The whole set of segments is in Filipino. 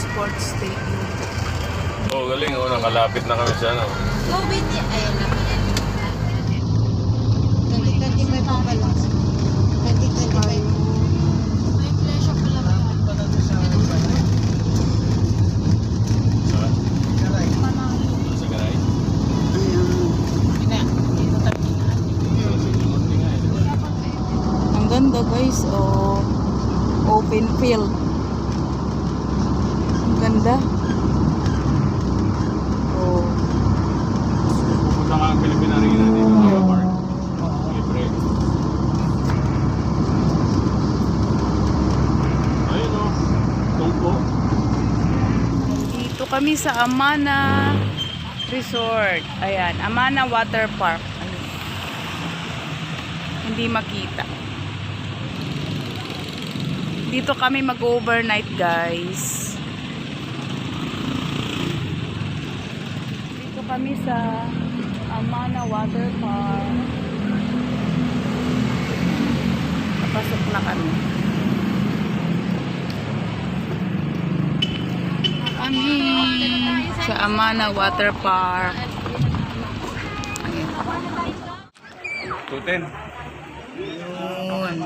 Sports Stadium. Oh, galing. Oh, nakalapit na kami sa ano. COVID niya. Ayan na. 2025 pa pala. 2025. May pleasure pala ba? Sa garay. Ang ganda guys, oh. Open field. Ang ganda. Oh. Pupunta ka ang Philippine Arena dito sa park. Libre. Ayun o. Tungko. Dito kami sa Amana Resort. Ayan, Amana Water Park. Ayun. Hindi makita. Dito kami mag-overnight, guys. Dito kami sa Amana Water Park. Napasok na kami. Kami sa Amana Water Park. Ayan. 210. Yun.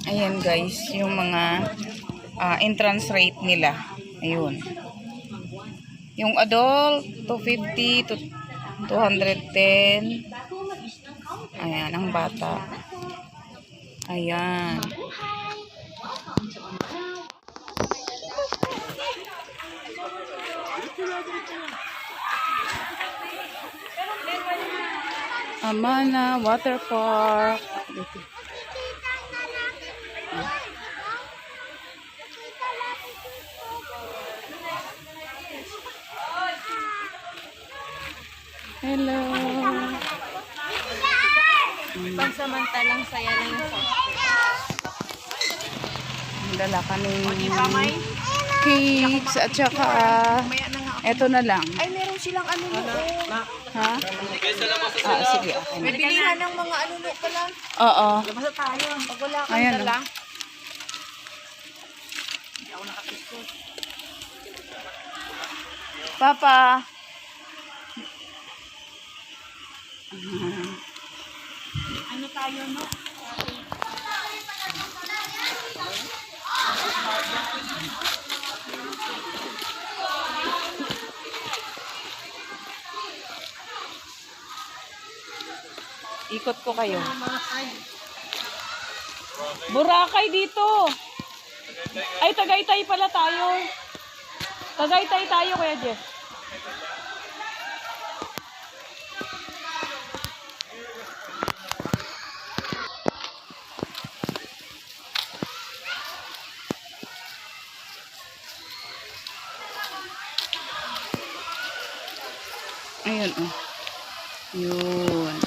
Ayan guys, yung mga entrance rate nila. Ayun. Yung adult, 250 to 210. Ayan, ang bata. Ayan. Amana Water Park. Hello. Pansamantalang saya na yung Dala kaming cakes at saka eto na lang. Ay, meron silang ano no. Ha? Sige. Okay. May bilihan ng mga ano no pala. Oo. Labas tayo. Pag wala kang Ayan, dala. Papa. Ano tayo no? Ikot ko kayo. Boracay dito. Ay, Tagaytay pala tayo. Tagaytay tayo, Kuya Jeff. Ayun, oh. Yun.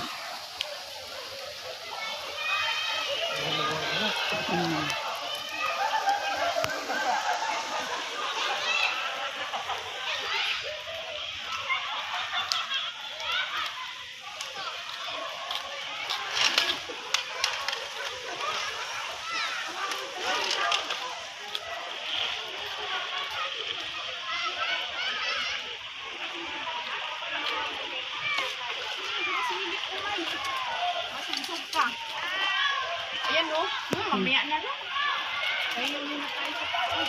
Ayan o. Mamaya na lang. Ayun muna tayo sa tayo.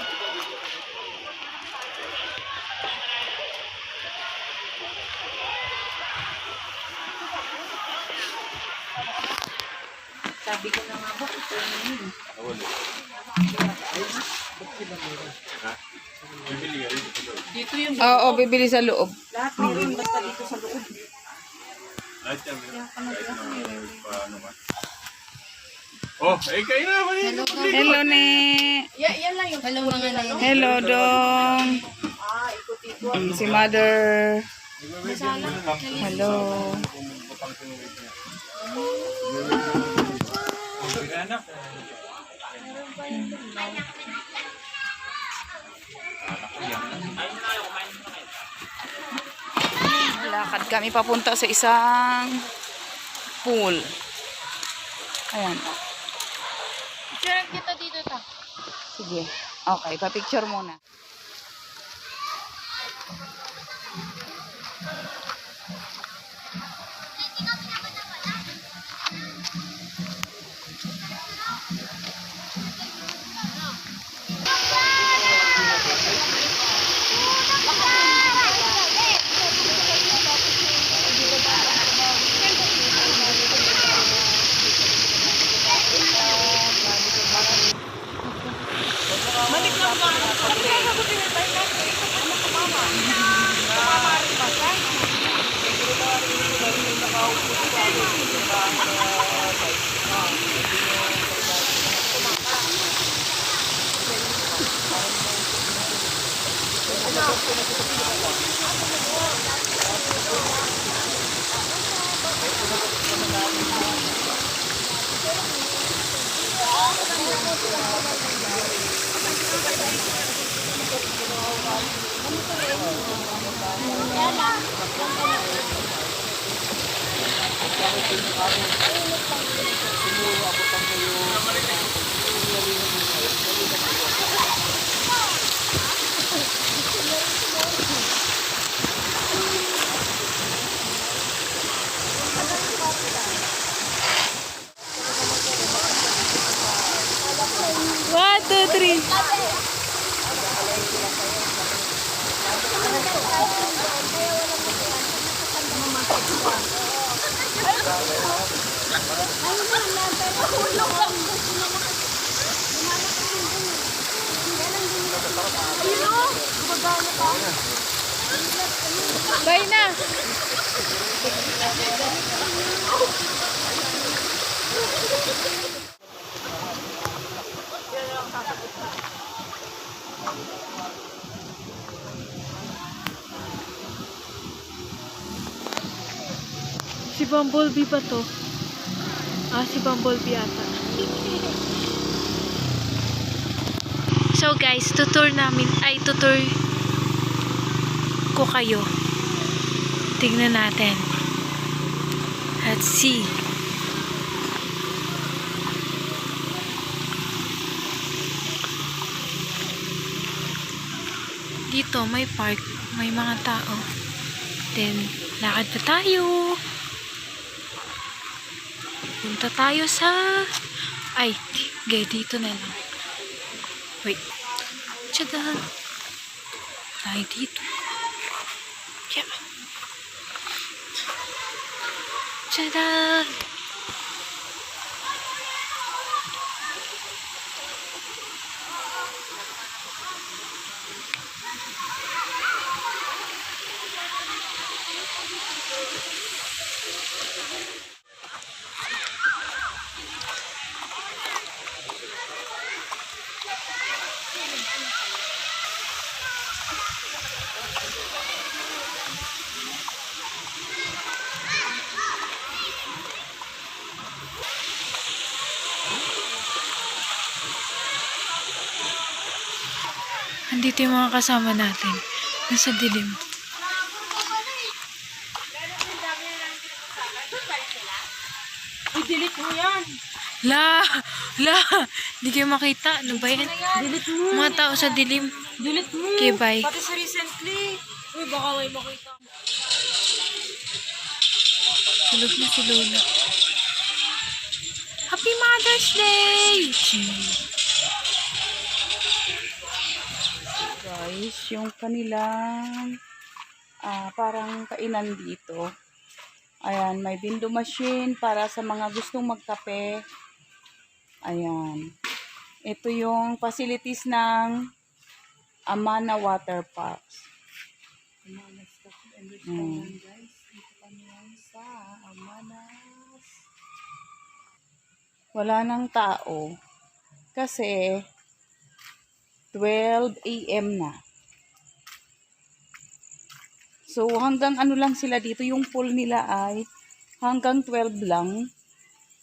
Sabi ko na nga ba, ito yun. Dito yung Oo, bibili sa loob. lahat meron basta dito sa loob. Lahat yan. Kahit na paano ka. Oh, eh kayo na. Hello, ne. yan lang yung hello mga na Hello, Dong. Si Mother. Hello. Lakad kami papunta sa isang pool. Ayan. Picture kita dito ta. Sige. Okay, pa-picture muna. One, two, three. Bye na. Si Bumblebee ba to? Si Bumblebee ata. So guys, tutur ko kayo. Tignan natin. Let's see. Dito may park, may mga tao. Then, lakad pa tayo. Punta tayo sa... Ay, dito na lang. Wait. Tiyada. Tayo dito. Yeah. Tiyada. Andito yung mga kasama natin. Nasa dilim. I-delete mo yan. La! Hindi kayo makita. Ano ba yan? Delete mo. Mga tao sa dilim. Delete mo. Okay, bye. Pati sa recently. Uy, baka may makita. Tulog na si Lola. Happy Mother's Day! Guys, yung kanilang parang kainan dito. Ayan, may window machine para sa mga gustong magkape. Ayan. Ito yung facilities ng Amana Water Parks. Amana Stop and Restaurant, guys. Dito kami sa Amanas. Wala nang tao. Kasi 12 a.m. na. So, hanggang ano lang sila dito, yung pool nila ay hanggang 12 lang.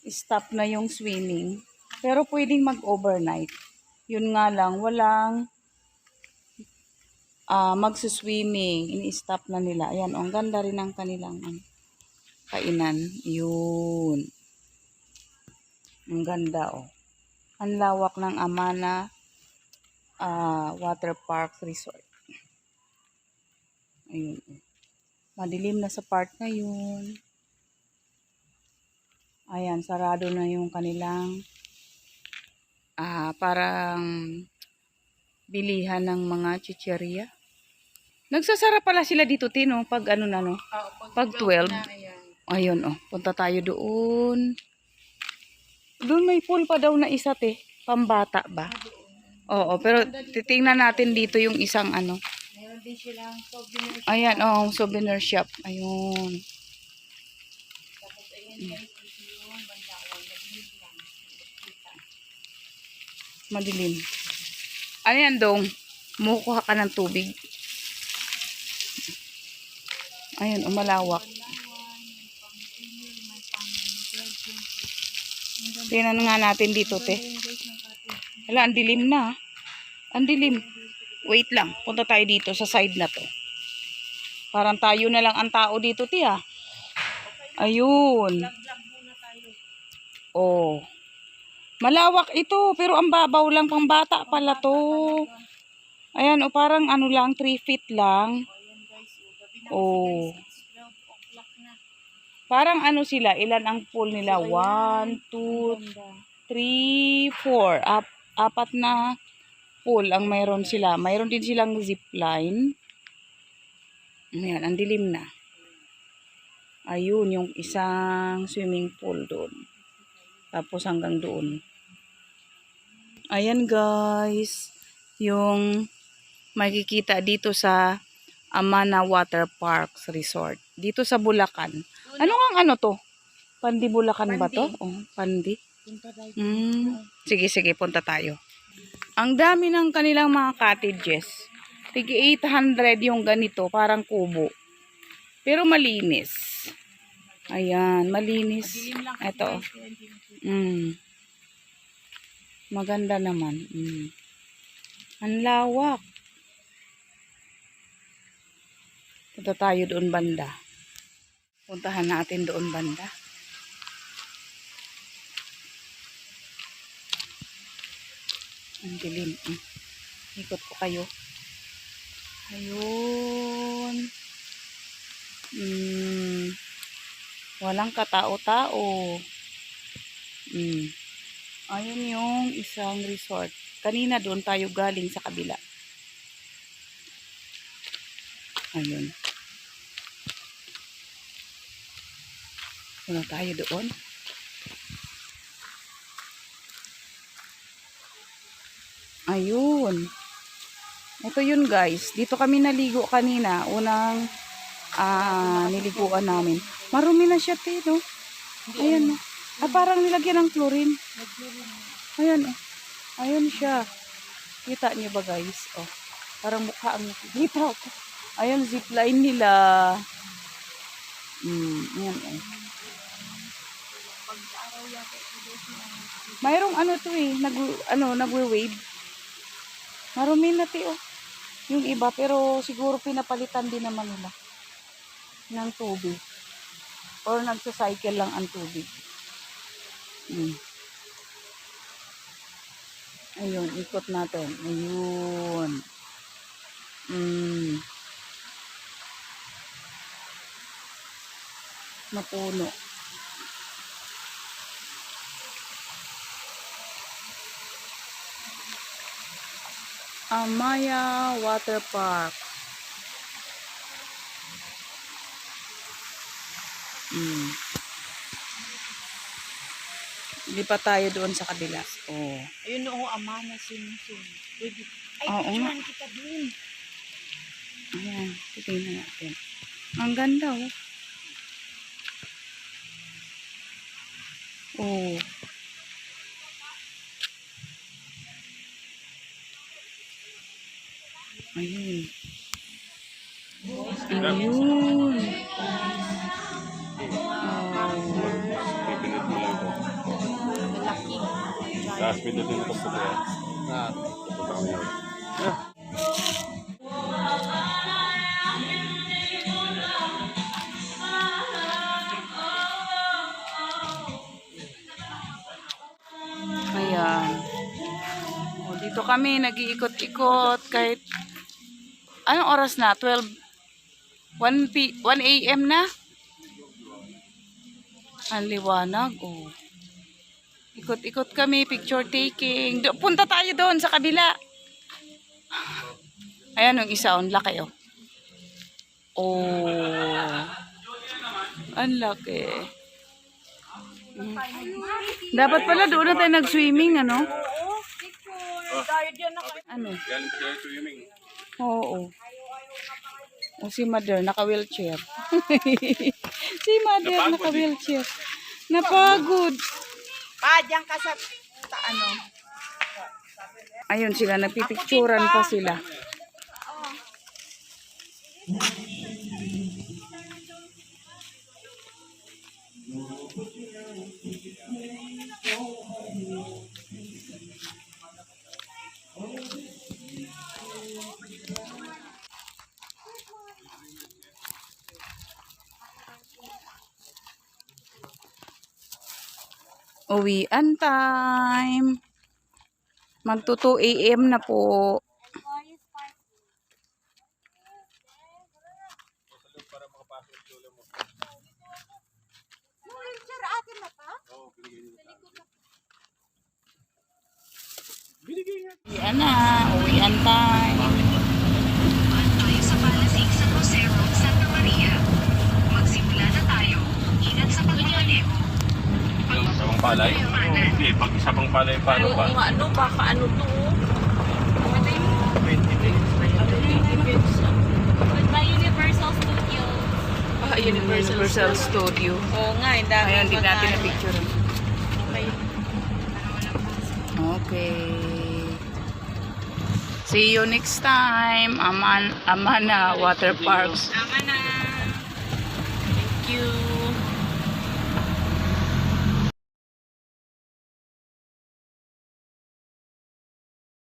Stop na yung swimming. Pero pwedeng mag-overnight. Yun nga lang, walang magsuswimming. Ini-stop na nila. Ayan, ang ganda rin ng kanilang kainan. Yun. Ang ganda, oh. Ang lawak ng Amana Water Park Resort. Ayun. Madilim na sa part ngayon. Ayan, sarado na yung kanilang parang bilihan ng mga chicheria. Nagsasara pala sila dito, Tino, pag ano na, no? Pag 12. Ayun, oh. Punta tayo doon. Doon may pool pa daw na isa, te. Pambata ba? Oo, pero titingnan natin dito yung isang ano. Meron din silang souvenir. Ayan, oh, souvenir shop. Ayun. Tapos ayan guys, ito yung Banlawan. Madilim lang. Madilim. Ano yan, Dong? Mukuha ka ng tubig. Ayan, umalawak. Tingnan nga natin dito, te. Wala, ang dilim na. Ang dilim. Wait lang, punta tayo dito sa side na to. Parang tayo na lang ang tao dito, te, ha. Ayun. Oh. Malawak ito, pero ang babaw lang, pang bata pala to. Ayan, o parang ano lang, 3 feet lang. Oh. Parang ano sila, ilan ang pool nila? 1, 2, 3, 4. Apat na pool ang mayroon sila. Mayroon din silang zipline. Ayan, ang dilim na. Ayun, yung isang swimming pool doon. Tapos hanggang doon. Ayan guys, yung makikita dito sa Amana Water Parks Resort. Dito sa Bulacan. Ano nga ano to? Pandi Bulacan ba to? Oh, Pandi. Sige, sige, punta tayo. Ang dami ng kanilang mga cottages. Tigi 800 yung ganito, parang kubo. Pero malinis. Ayan, malinis. Ito. Maganda naman. Ang lawak. Punta tayo doon banda. Puntahan natin doon banda. Ang dilim. Ikot ko kayo. Ayun. Walang katao-tao. Ayun yung isang resort. Kanina doon tayo galing sa kabila. Ayun. Punta tayo doon. Ayun. Ito yun guys. Dito kami naligo kanina. Unang niliguan namin. Marumi na siya, no? Ayan. Parang nilagyan ng chlorine. Ayan. Ayun siya. Kita niyo ba guys? Oh. Parang mukha ang nakikita ko. Ayan, zipline nila. Ayan. Mayroong ano to eh. Nagwe-wave. Marumi na ti oh. Yung iba, pero siguro pinapalitan din naman nila ng tubig. Or nagsacycle lang ang tubig. Ayun, ikot natin. Ayun. Mapuno. Amaya Water Park. Hindi pa tayo doon sa kabila. Oh. Ayun o, Amana Swimming. Ay, Oo nga. picturean kita dun. Ayan, titignan natin. Ang ganda oh. Oh. Ayun. Ayun. Pipinit mo lang ito. Malaki. Tapos pindutin mo ito sa kaya. Pupunta kami yun. Ayan. O, dito kami nag-iikot-ikot kahit anong oras na? 1 a.m. na? Ang liwanag. Oh. Ikot-ikot kami, picture taking. Punta tayo doon sa kabila. Ayan yung isa, ang laki oh. Oh. Ang laki. Dapat pala doon na tayo nag-swimming, ano? Ano? Galing pa kayo swimming. Oo. O si Mother, naka-wheelchair. Si Mother, Napagod naka-wheelchair. Napagod. Pa, diyan ka sa ano. Ayun sila, nagpipicturan pa sila. Uwian time. Magto 2 a.m. na po. Uwian na. Uwian time. Tayo sa Palasig sa Crucero, Santa Maria. Magsimula na tayo. Ingat sa pagmamaneho. Yung isang palay? Hindi, pag isa pang palay, paano ba? Ano, baka ano to. By Universal Studios. Universal Studio. Oo nga, hindi Ayun, di natin na picture. Okay. See you next time. Amana Water Parks. Tama na. Thank you.